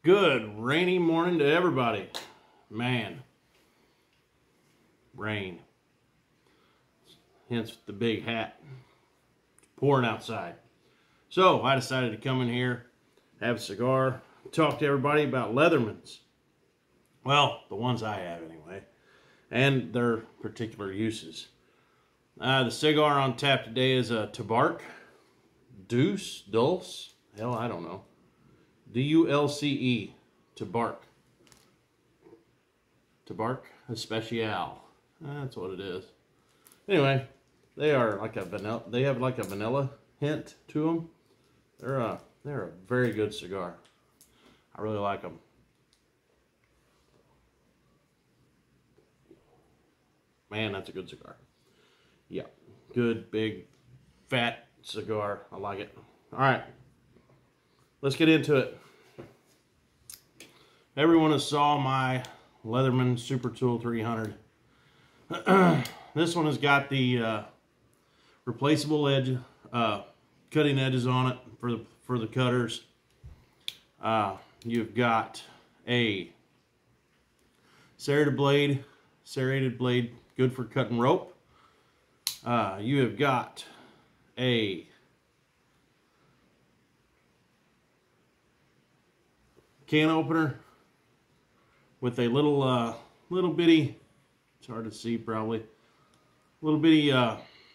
Good rainy morning to everybody. Man, rain. Hence the big hat. It's pouring outside. So I decided to come in here, have a cigar, talk to everybody about Leathermans. Well, the ones I have anyway, and their particular uses. The cigar on tap today is a Tabark Dulce. Hell, I don't know. D-U-L-C-E, Tabark. Tabark Especial. That's what it is. Anyway, they are like a vanilla. They have like a vanilla hint to them. They're a very good cigar. I really like them. Man, that's a good cigar. Yeah, good, big, fat cigar. I like it. All right, let's get into it. Everyone has saw my Leatherman Super Tool 300. This one has got the replaceable edge, cutting edges on it for the cutters. You've got a serrated blade, good for cutting rope. You have got a can opener with a little bitty, it's hard to see probably, little bitty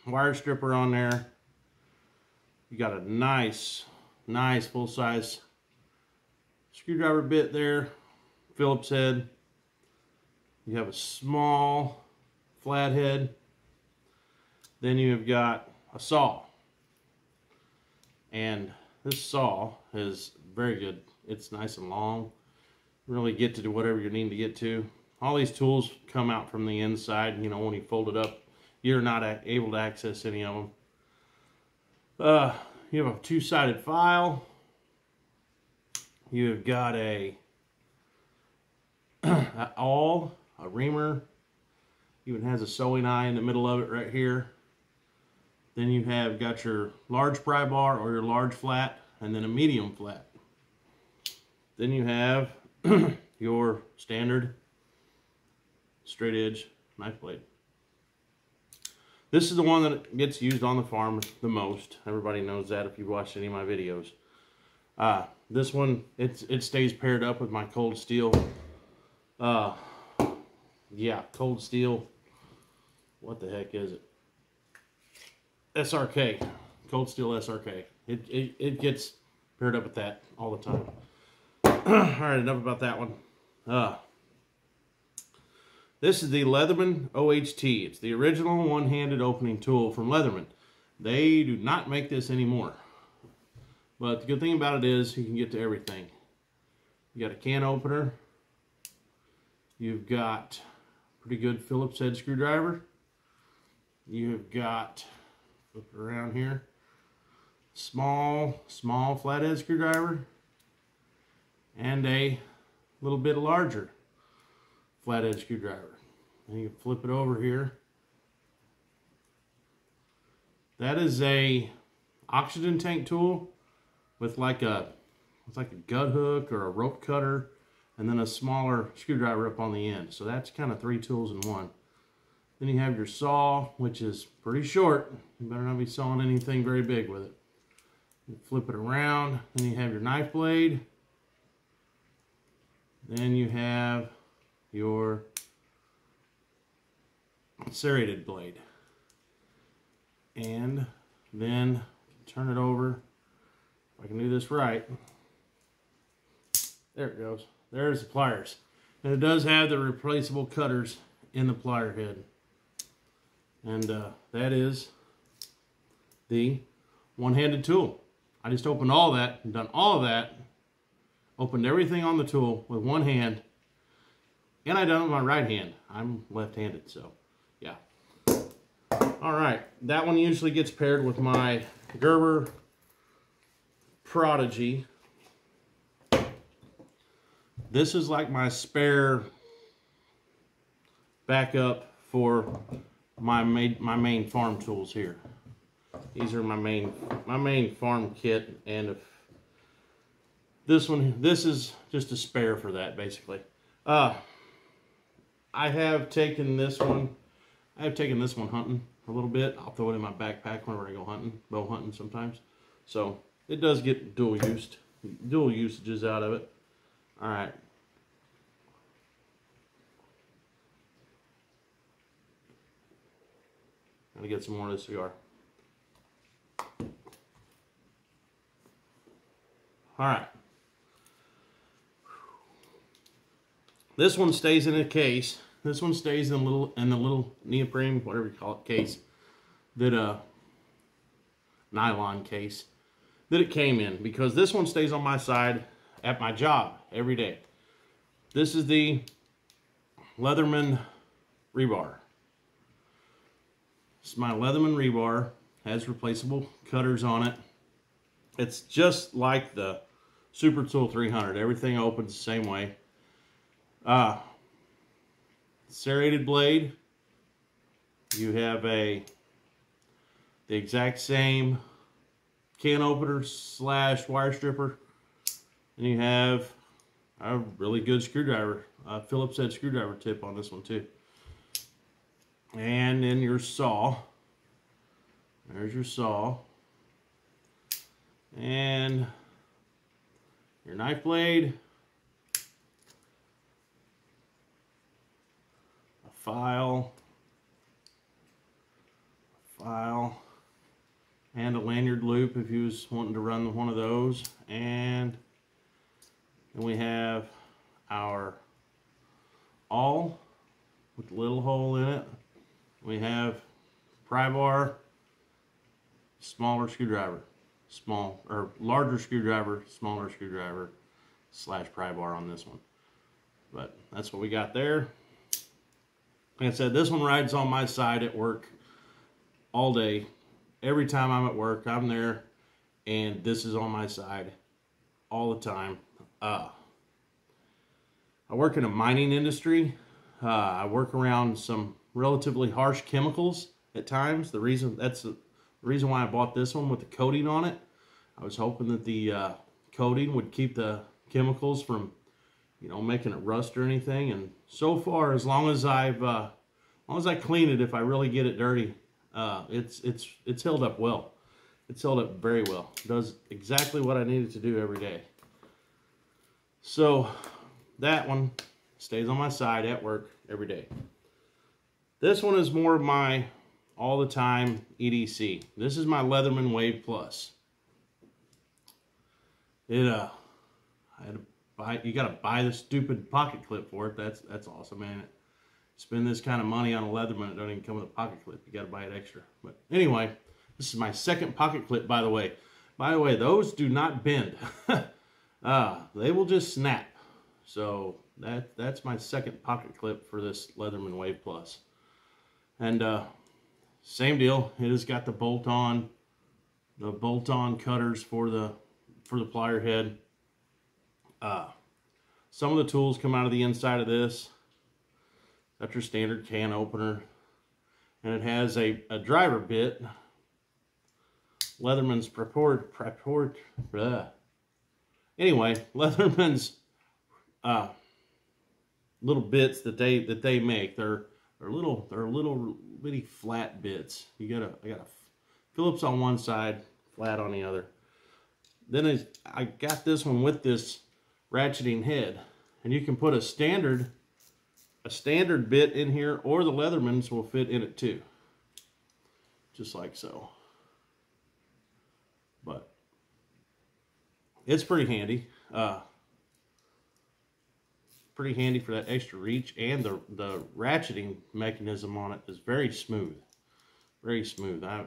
wire stripper on there. You got a nice full-size screwdriver bit there, Phillips head. You have a small flathead. Then you have got a saw. And this saw is very good. It's nice and long. Really get to do whatever you need to get to. All these tools come out from the inside. You know, when you fold it up, you're not able to access any of them. You have a two-sided file. You have got a reamer. Even has a sewing eye in the middle of it right here. Then you have got your large pry bar or your large flat, and then a medium flat. Then you have your standard straight edge knife blade. This is the one that gets used on the farm the most. Everybody knows that if you've watched any of my videos. This one, it stays paired up with my cold steel. Yeah, cold steel. What the heck is it? SRK. Cold steel SRK. It gets paired up with that all the time. Alright, enough about that one. This is the Leatherman OHT. It's the original one-handed opening tool from Leatherman. They do not make this anymore. But the good thing about it is you can get to everything. You got a can opener. You've got a pretty good Phillips head screwdriver. You've got, flip it around here, small flathead screwdriver. And a little bit larger flathead screwdriver. And you can flip it over here. That is a oxygen tank tool with like a gut hook or a rope cutter, and then a smaller screwdriver up on the end. So that's kind of 3 tools in one. Then you have your saw, which is pretty short. You better not be sawing anything very big with it. You flip it around. Then you have your knife blade. Then you have your serrated blade. And then turn it over. If I can do this right. There it goes. There's the pliers. And it does have the replaceable cutters in the plier head. And that is the one-handed tool. I just opened all that and done all of that. Opened everything on the tool with one hand, and I done it with my right hand. I'm left-handed, so yeah. All right, that one usually gets paired with my Gerber Prodigy. This is like my spare backup for my main farm tools here. These are my main farm kit, and if This is just a spare for that, basically. I have taken this one hunting a little bit. I'll throw it in my backpack whenever I go hunting, bow hunting sometimes. So it does get dual usages out of it. All right. Gotta get some more of this cigar. All right. This one stays in a case. This one stays in the little neoprene, whatever you call it, case that nylon case that it came in, because this one stays on my side at my job every day. This is the Leatherman Rebar. It's my Leatherman Rebar. Has replaceable cutters on it. It's just like the Super Tool 300. Everything opens the same way. Serrated blade. You have the exact same can opener / wire stripper, and you have a really good screwdriver, Phillips head screwdriver tip on this one too. And then your saw. There's your saw. And your knife blade. A file. And a lanyard loop if you was wanting to run one of those. And then we have our awl with a little hole in it. We have pry bar, smaller screwdriver, larger screwdriver, smaller screwdriver / pry bar on this one. But that's what we got there. Like I said, this one rides on my side at work all day. Every time I'm at work, I'm there, and this is on my side all the time. I work in a mining industry. I work around some relatively harsh chemicals at times. That's the reason why I bought this one with the coating on it. I was hoping that the coating would keep the chemicals from, making it rust or anything. And so far, as long as I clean it, if I really get it dirty, it's held up well. It's held up very well. It does exactly what I need it to do every day. So that one stays on my side at work every day. This one is more of my all the time EDC. This is my Leatherman Wave Plus. I had to buy. You got to buy the stupid pocket clip for it. That's awesome, man. Spend this kind of money on a Leatherman, it don't even come with a pocket clip. You got to buy it extra. But anyway, this is my second pocket clip, by the way. By the way, those do not bend. They will just snap. So that's my second pocket clip for this Leatherman Wave Plus. And same deal. It has got the bolt-on cutters for the plier head. Some of the tools come out of the inside of this. That's your standard can opener, and it has a driver bit. Leatherman's Anyway, Leatherman's little bits that they make. They're little bitty flat bits. I got a Phillips on one side, flat on the other. Then I got this one with this ratcheting head, and you can put a standard bit in here, or the Leathermans will fit in it too, just like so. But it's pretty handy. Pretty handy for that extra reach, and the ratcheting mechanism on it is very smooth. Very smooth. I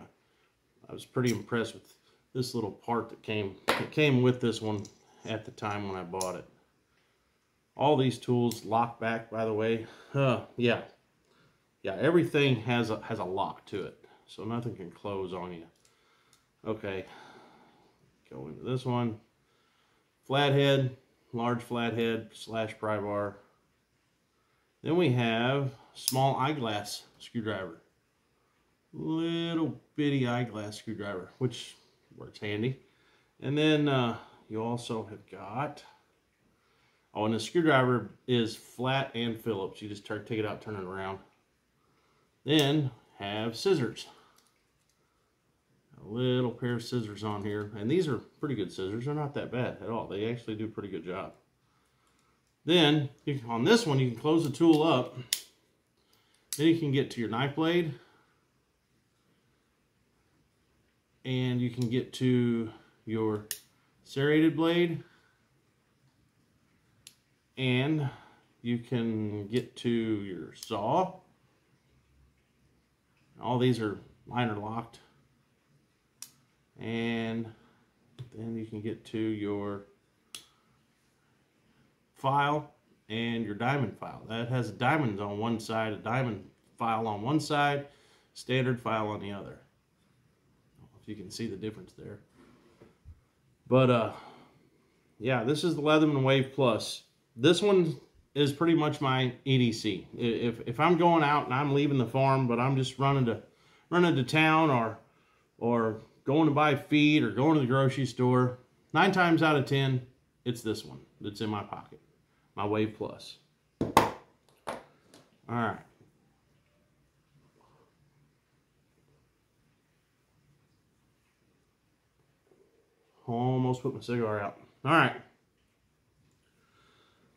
was pretty impressed with this little part that came with this one at the time when I bought it. All these tools lock back, by the way. Yeah, everything has a lock to it, so nothing can close on you. Okay, go into this one. Flathead, large flathead / pry bar. Then we have small eyeglass screwdriver. Little bitty eyeglass screwdriver, which works handy. And then you also have got, oh, and the screwdriver is flat and Phillips. You just take it out, turn it around. Then have scissors. A little pair of scissors on here. And these are pretty good scissors. They're not that bad at all. They actually do a pretty good job. Then, on this one, you can close the tool up. Then you can get to your knife blade. And you can get to your serrated blade. And you can get to your saw. All these are liner locked. And then you can get to your file and your diamond file. That has diamonds on one side, a diamond file on one side, standard file on the other. I don't know if you can see the difference there. But yeah, this is the Leatherman Wave Plus. This one is pretty much my EDC. If I'm going out and I'm leaving the farm, but I'm just running to town or going to buy feed or going to the grocery store, 9 times out of 10, it's this one that's in my pocket, my Wave Plus. All right. Almost put my cigar out. All right.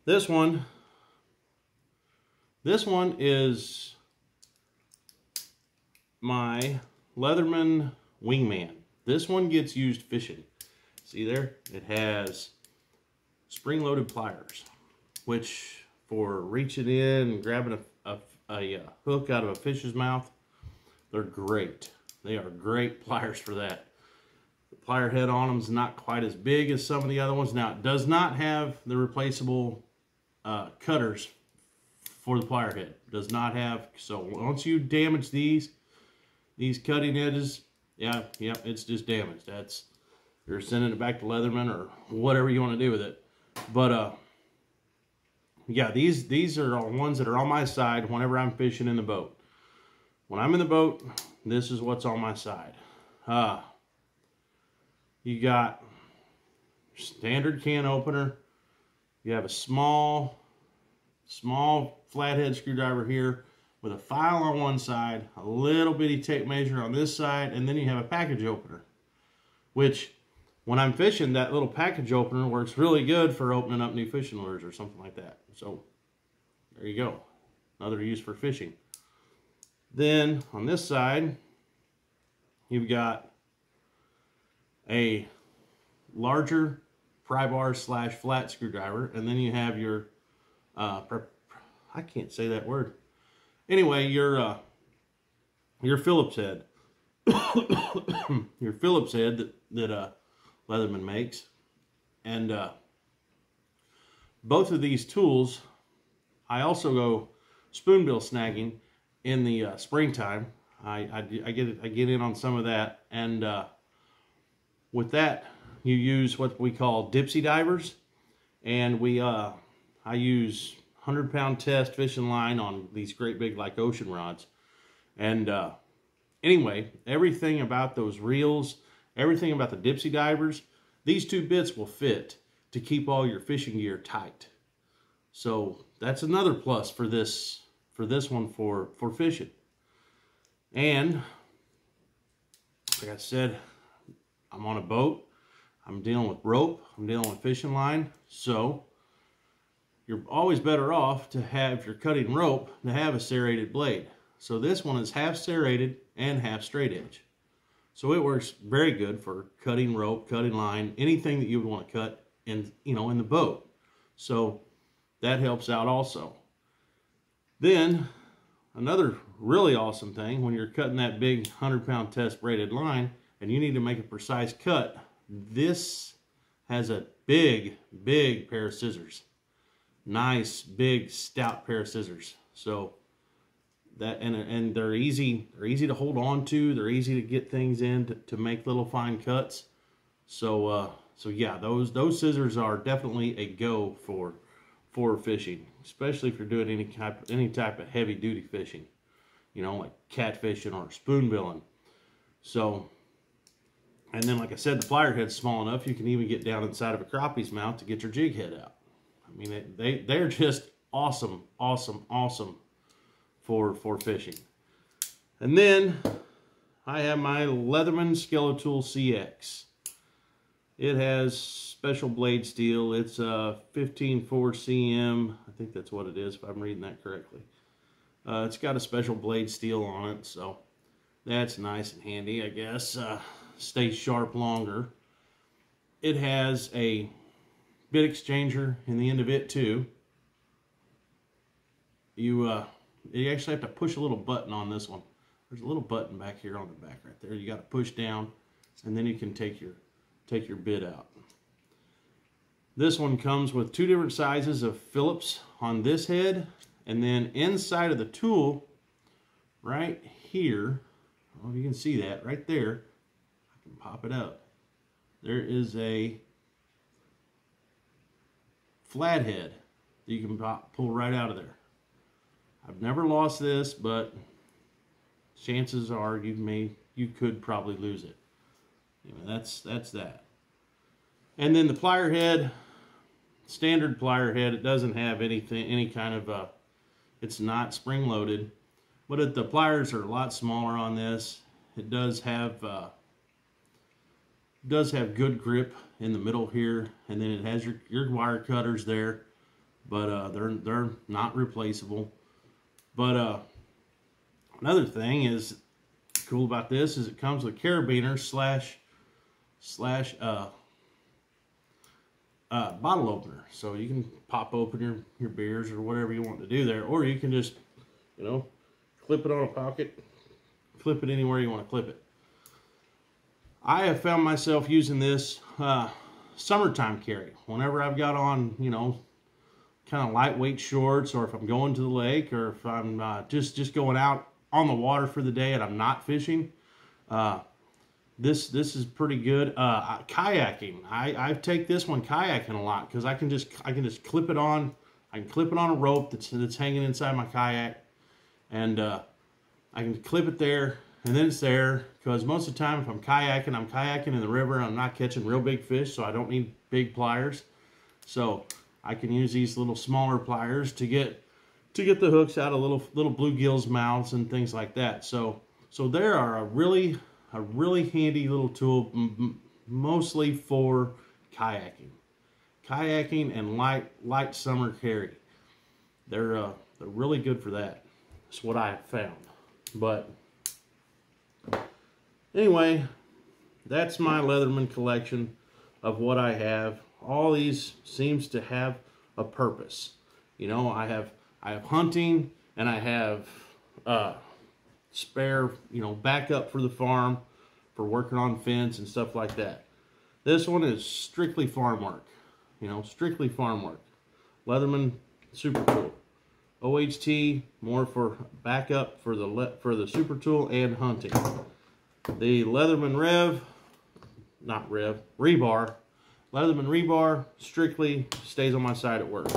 This one is my Leatherman Wingman. This one gets used fishing. See there? It has spring-loaded pliers, which for reaching in and grabbing a hook out of a fish's mouth, they're great. They are great pliers for that. The plier head on them is not quite as big as some of the other ones. Now, it does not have the replaceable cutters for the plier head. It does not have. So once you damage these cutting edges, yeah, it's just damaged. You're sending it back to Leatherman or whatever you want to do with it. But yeah, these are all ones that are on my side whenever I'm fishing in the boat. When I'm in the boat, this is what's on my side. You got standard can opener. You have a small flathead screwdriver here with a file on one side, a little bitty tape measure on this side, and then you have a package opener, which when I'm fishing, that little package opener works really good for opening up new fishing lures or something like that. So there you go, another use for fishing. Then on this side, you've got a larger pry bar / flat screwdriver, and then you have your I can't say that word. Anyway, your Phillips head, your Phillips head that Leatherman makes, and both of these tools, I also go spoonbill snagging in the springtime. I get in on some of that, and with that, you use what we call dipsy divers, and I use 100-pound test fishing line on these great big like ocean rods. And anyway, everything about those reels, everything about the dipsy divers, these two bits will fit to keep all your fishing gear tight. So that's another plus for this one for fishing. And like I said, I'm on a boat, I'm dealing with rope, I'm dealing with fishing line, so you're always better off to have, if you're cutting rope, to have a serrated blade. So this one is half serrated and half straight edge. So it works very good for cutting rope, cutting line, anything that you would want to cut in the boat. So that helps out also. Then another really awesome thing, when you're cutting that big 100-pound test braided line and you need to make a precise cut, this has a big pair of scissors. Nice big stout pair of scissors. So that, and they're easy to hold on to, they're easy to get things in to make little fine cuts. So yeah, those scissors are definitely a go for fishing, especially if you're doing any type of heavy duty fishing, like catfishing or spoonbilling. So And then, like I said, the plier head's small enough you can even get down inside of a crappie's mouth to get your jig head out. I mean, they're just awesome, awesome, awesome for fishing. And then I have my Leatherman Skelet Tool CX. It has special blade steel. It's a 15.4 cm. I think that's what it is, if I'm reading that correctly. It's got a special blade steel on it, so that's nice and handy, I guess. Stays sharp longer. It has a bit exchanger in the end of it too. You actually have to push a little button on this one. There's a little button back here on the back right there. You got to push down, and then you can take your bit out. This one comes with 2 different sizes of Phillips on this head, and then inside of the tool, right here, I don't know if you can see that right there. I can pop it up. There is a flathead that you can pull right out of there. I've never lost this, but chances are you could probably lose it. Anyway, that's that. And then the plier head, standard plier head, it doesn't have any kind of it's not spring loaded, but the pliers are a lot smaller on this. It does have good grip in the middle here, and then it has your wire cutters there, but they're not replaceable. But another thing is cool about this is it comes with carabiner slash bottle opener, so you can pop open your beers or whatever you want to do there, or you can just, you know, clip it on a pocket, clip it anywhere you want to clip it. I have found myself using this summertime carry whenever I've got on, you know, kind of lightweight shorts, or if I'm going to the lake, or if I'm just going out on the water for the day and I'm not fishing. This is pretty good. Kayaking, I take this one kayaking a lot because I can just clip it on. I can clip it on a rope that's hanging inside my kayak, and I can clip it there, and then it's there, because most of the time if I'm kayaking in the river and I'm not catching real big fish, so I don't need big pliers. So I can use these little smaller pliers to get the hooks out of little bluegills mouths and things like that. So they are a really handy little tool, mostly for kayaking and light summer carry. They're really good for that. That's what I have found. But anyway, that's my Leatherman collection of what I have. All these seems to have a purpose. You know, I have hunting, and I have spare, you know, backup for the farm, for working on fence and stuff like that. This one is strictly farm work, you know, strictly farm work. Leatherman Super Tool. OHT, more for backup for the Super Tool and hunting. The Leatherman Rebar. Leatherman Rebar strictly stays on my side at work.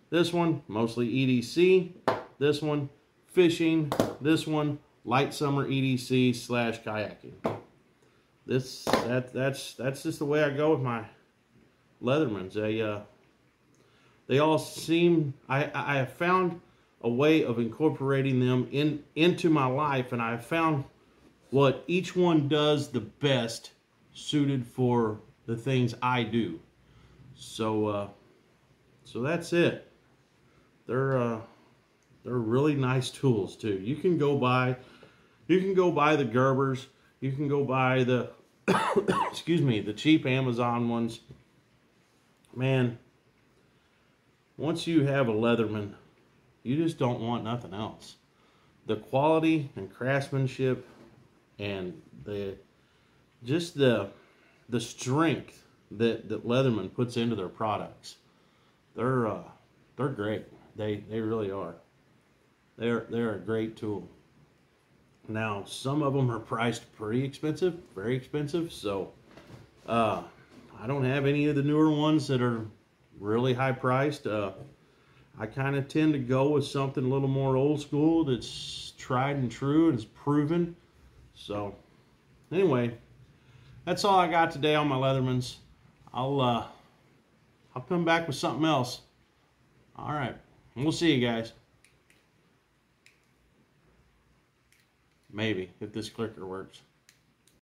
This one, mostly EDC. This one, fishing. This one, light summer EDC / kayaking. That's just the way I go with my Leathermans. They all seem, I have found a way of incorporating them into my life, and I have found what each one does the best, suited for the things I do. So that's it. They're really nice tools too. You can go buy the Gerbers. You can go buy the excuse me, the cheap Amazon ones. Man, once you have a Leatherman, you just don't want nothing else. The quality and craftsmanship and the strength that Leatherman puts into their products, they're great. They really are. They're a great tool. Now, some of them are priced pretty expensive, very expensive. So I don't have any of the newer ones that are really high priced. I kind of tend to go with something a little more old school that's tried and true and is proven. So anyway, that's all I got today on my Leathermans. I'll come back with something else. All right, we'll see you guys. Maybe if this clicker works.